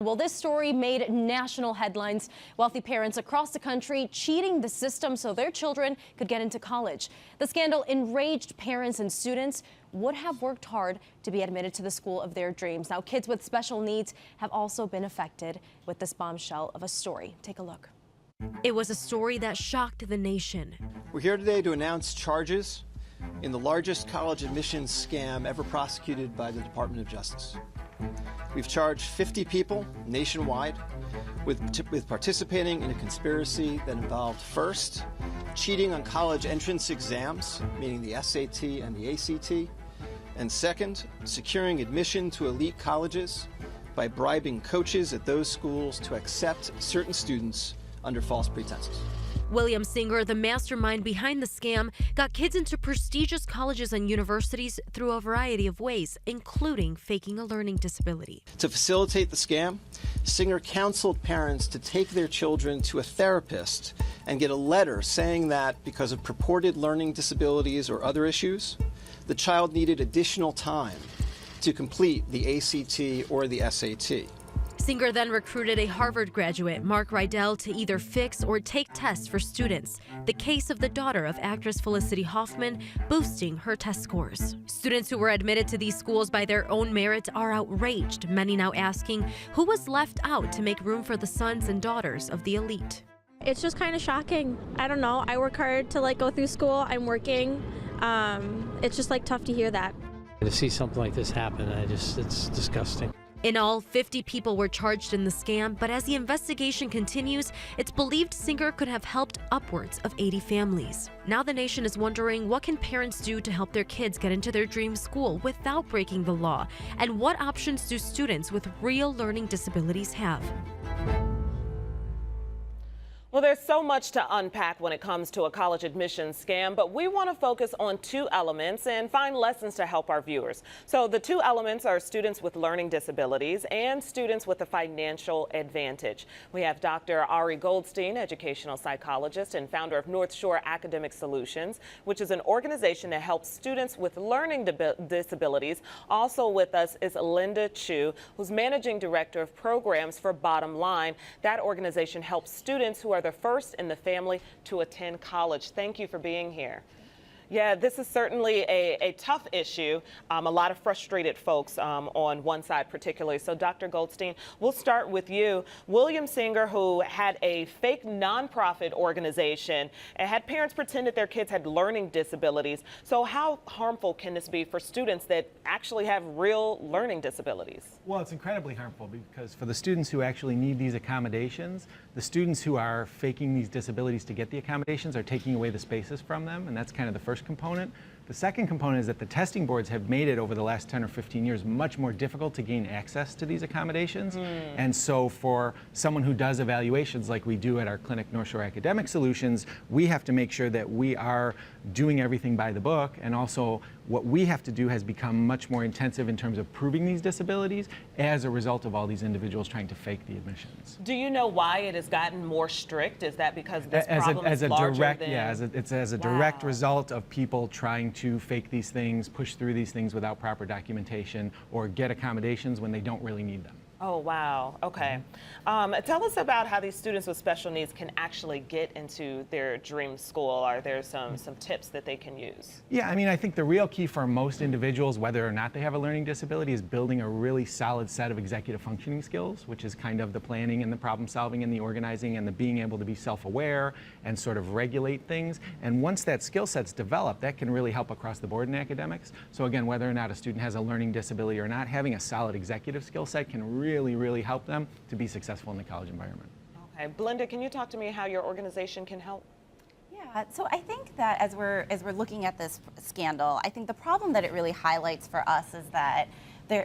Well, this story made national headlines. Wealthy parents across the country cheating the system so their children could get into college. The scandal enraged parents and students would have worked hard to be admitted to the school of their dreams. Now, kids with special needs have also been affected with this bombshell of a story. Take a look. It was a story that shocked the nation. We're here today to announce charges in the largest college admissions scam ever prosecuted by the Department of Justice. We've charged 50 people nationwide with participating in a conspiracy that involved, first, cheating on college entrance exams, meaning the SAT and the ACT, and second, securing admission to elite colleges by bribing coaches at those schools to accept certain students under false pretenses. William Singer, the mastermind behind the scam, got kids into prestigious colleges and universities through a variety of ways, including faking a learning disability. To facilitate the scam, Singer counseled parents to take their children to a therapist and get a letter saying that because of purported learning disabilities or other issues, the child needed additional time to complete the ACT or the SAT. Singer then recruited a Harvard graduate, Mark Rydell, to either fix or take tests for students. The case of the daughter of actress Felicity Huffman, boosting her test scores. Students who were admitted to these schools by their own merit are outraged, many now asking who was left out to make room for the sons and daughters of the elite. It's just kind of shocking. I don't know. I work hard to go through school. I'm working. It's just tough to hear that. To see something like this happen, it's disgusting. In all, 50 people were charged in the scam, but as the investigation continues, it's believed Singer could have helped upwards of 80 families. Now the nation is wondering, what can parents do to help their kids get into their dream school without breaking the law? And what options do students with real learning disabilities have? Well, there's so much to unpack when it comes to a college admissions scam, but we want to focus on two elements and find lessons to help our viewers. So the two elements are students with learning disabilities and students with a financial advantage. We have Dr. Ari Goldstein, educational psychologist and founder of North Shore Academic Solutions, which is an organization that helps students with learning disabilities. Also with us is Chiu, who's managing director of programs for Bottom Line. That organization helps students who are the first in the family to attend college. Thank you for being here. Yeah, this is certainly a tough issue. A lot of frustrated folks on one side particularly. So Dr. Goldstein, we'll start with you. William Singer, who had a fake nonprofit organization and had parents pretend that their kids had learning disabilities. So how harmful can this be for students that actually have real learning disabilities? Well, it's incredibly harmful because for the students who actually need these accommodations, the students who are faking these disabilities to get the accommodations are taking away the spaces from them, and that's kind of the first component. The second component is that the testing boards have made it over the last 10 or 15 years much more difficult to gain access to these accommodations. And so for someone who does evaluations like we do at our clinic, North Shore Academic Solutions, we have to make sure that we are doing everything by the book, and also what we have to do has become much more intensive in terms of proving these disabilities as a result of all these individuals trying to fake the admissions. Do you know why it has gotten more strict? Is that because this problem is larger than... It's as a direct result of people trying to fake these things, push through these things without proper documentation, or get accommodations when they don't really need them. Oh, wow. Okay. Tell us about how these students with special needs can actually get into their dream school. Are there some tips that they can use? Yeah, I mean, I think the real key for most individuals, whether or not they have a learning disability, is building a really solid set of executive functioning skills, which is kind of the planning and the problem solving and the organizing and the being able to be self-aware and sort of regulate things. And once that skill set's developed, that can really help across the board in academics. So again, whether or not a student has a learning disability or not, having a solid executive skill set can really help them to be successful in the college environment. Okay, Blenda, can you talk to me how your organization can help? Yeah, so I think that as we're looking at this scandal, I think the problem that it really highlights for us is that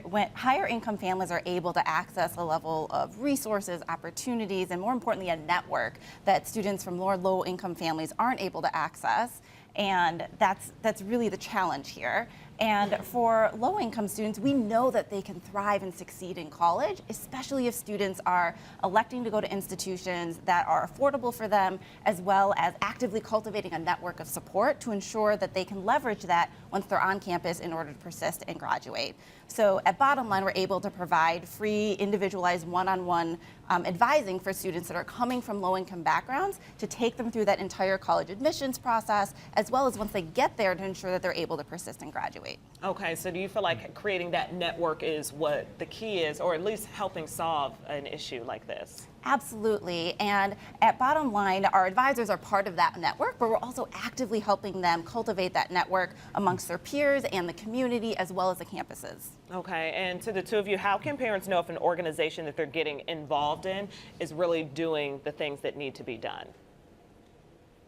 when higher income families are able to access a level of resources, opportunities, and more importantly, a network that students from low income families aren't able to access. And that's really the challenge here. And for low-income students, we know that they can thrive and succeed in college, especially if students are electing to go to institutions that are affordable for them, as well as actively cultivating a network of support to ensure that they can leverage that once they're on campus in order to persist and graduate. So at Bottom Line, we're able to provide free, individualized, one-on-one advising for students that are coming from low-income backgrounds to take them through that entire college admissions process, as well as once they get there to ensure that they're able to persist and graduate. Okay, so do you feel like creating that network is what the key is, or at least helping solve an issue like this? Absolutely. And at Bottom Line, our advisors are part of that network, but we're also actively helping them cultivate that network amongst their peers and the community, as well as the campuses. Okay, and to the two of you, how can parents know if an organization that they're getting involved in is really doing the things that need to be done?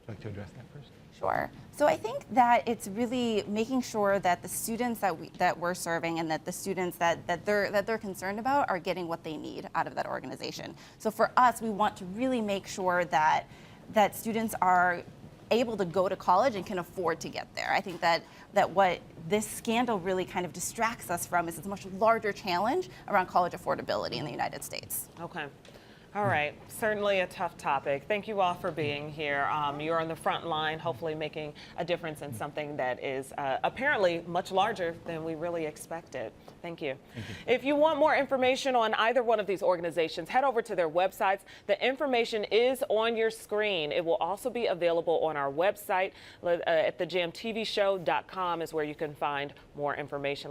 Would you like to address that first? Sure. So I think that it's really making sure that the students that we're serving and that the students that they're concerned about are getting what they need out of that organization. So for us, we want to really make sure that students are able to go to college and can afford to get there. I think that what this scandal really kind of distracts us from is it's a much larger challenge around college affordability in the United States. Okay. All right, certainly a tough topic. Thank you all for being here. You're on the front line, hopefully making a difference in something that is apparently much larger than we really expected. Thank you. Thank you. If you want more information on either one of these organizations, head over to their websites. The information is on your screen. It will also be available on our website at thejamtvshow.com is where you can find more information.